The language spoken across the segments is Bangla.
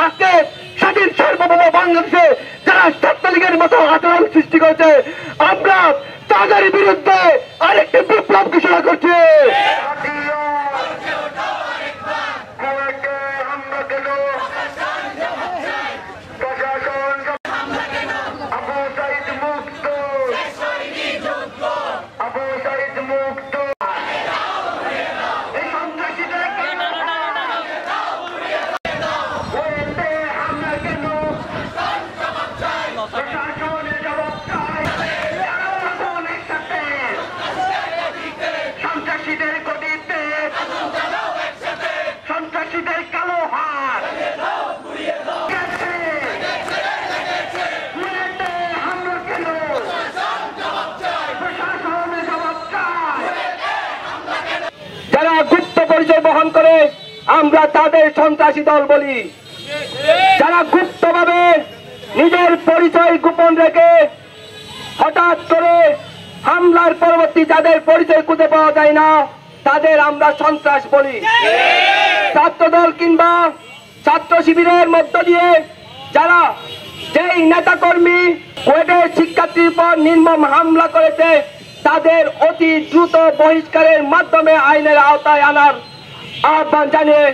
আজকে স্বাধীন সার্বভৌম বাংলাদেশে যারা ছাত্রলীগের মতো আচরণ সৃষ্টি করেছে, আমরা তাদের বিরুদ্ধে আরেকটি বিপ্লব ঘোষণা করছি। যারা গুপ্ত পরিচয় বহন করে আমরা তাদের সন্ত্রাসী দল বলি। যারা গুপ্তভাবে নিজের পরিচয় গোপন রেখে হঠাৎ করে হামলার পরবর্তী যাদের পরিচয় খুঁজে পাওয়া যায় না তাদের আমরা সন্ত্রাস বলি। ছাত্রদল কিংবা ছাত্র শিবিরের মধ্য দিয়ে যারা যেই নেতাকর্মী কোয়েটের শিক্ষার্থীর উপর নির্মম হামলা করেছে তাদের অতি দ্রুত বহিষ্কারের মাধ্যমে আইনের আওতায় আনার আহ্বান জানিয়ে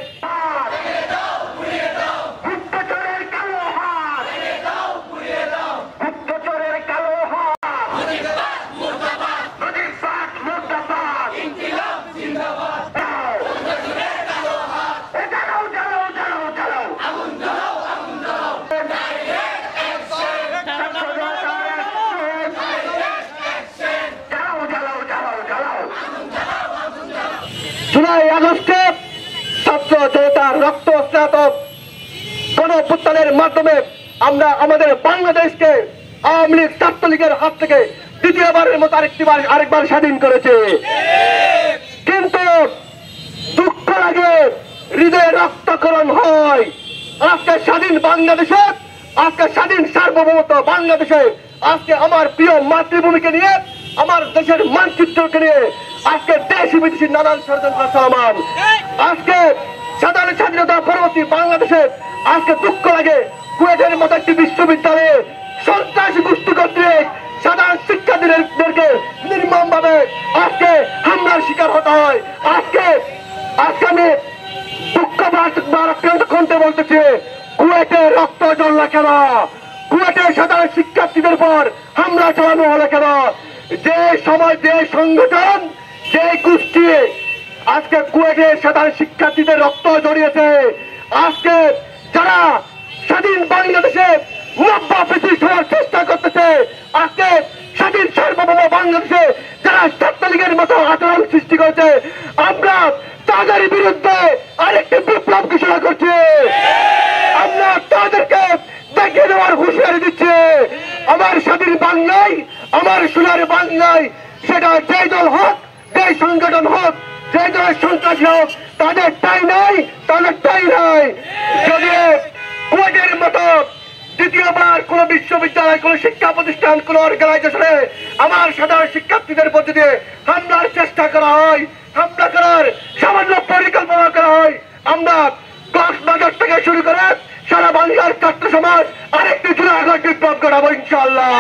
জুলাই আগস্টে ছাত্র জনতার রক্ত স্নাত গণ অভ্যুত্থানের মাধ্যমে আমরা আমাদের বাংলাদেশকে আওয়ামী লীগ ছাত্রলীগের হাত থেকে দ্বিতীয়বারের মতো আরেকবার স্বাধীন করেছে। কিন্তু দুঃখ লাগে, হৃদয়ে রক্তক্ষরণ হয়। আজকে স্বাধীন বাংলাদেশে, আজকে স্বাধীন সার্বভৌমত্ব বাংলাদেশে, আজকে আমার প্রিয় মাতৃভূমিকে নিয়ে, আমার দেশের মানচিত্রকে নিয়ে আজকে দেশি বিদেশি নানান ষড়যন্ত্র চলমান। আজকে সাধারণ স্বাধীনতা পরবর্তী বাংলাদেশে আজকে দুঃখ লাগে কুয়েটের মতো একটি বিশ্ববিদ্যালয়ে সন্ত্রাসী গোষ্ঠী কর্তৃক সাধারণ শিক্ষার্থীদেরকে নির্মম ভাবে আজকে হামলার শিকার হতে হয়। আজকে আমি দুঃখ ভারাক্রান্ত কণ্ঠে বলতেছি, কুয়েটে রক্ত জ্বলল কেন? কুয়েটের সাধারণ শিক্ষার্থীদের পর হামলা চালানো হলো কেন? যে সময় যে সংগঠন যে গোষ্ঠী আজকে কুয়েটের সাধারণ শিক্ষার্থীদের রক্ত জড়িয়েছে, আজকে যারা স্বাধীন বাংলাদেশে নব্য পৃথিবী হওয়ার চেষ্টা করতেছে, আজকে স্বাধীন সার্বভৌম বাংলাদেশে যারা ছাত্রলীগের মতো আচরণ সৃষ্টি করেছে, আমরা তাদের বিরুদ্ধে আরেকটি বিপ্লব ঘোষণা করছি। আমরা তাদেরকে দেখিয়ে দেওয়ার হুঁশিয়ারি দিচ্ছি, আমার স্বাধীন বাংলায়, আমার সোনার বাংলায়, সেটা যে দল হোক, যে সংগঠন হোক, যে দলের সন্ত্রাসী হোক, তাদের টাই নাই, তাদের টাই নাই। যদি কুয়েটের মতো দ্বিতীয়বার কোন বিশ্ববিদ্যালয়, কোন শিক্ষা প্রতিষ্ঠান, কোন অর্গানাইজেশনে আমার সাধারণ শিক্ষার্থীদের মধ্যে দিয়ে হামলার চেষ্টা করা হয়, হামলা করার সামান্য পরিকল্পনা করা হয়, আমরা কক্সবাজার থেকে শুরু করে সারা বাংলার ছাত্র সমাজ আরেকটি জুলাই আগস্ট বিপ্লব ঘটাবো ইনশাআল্লাহ।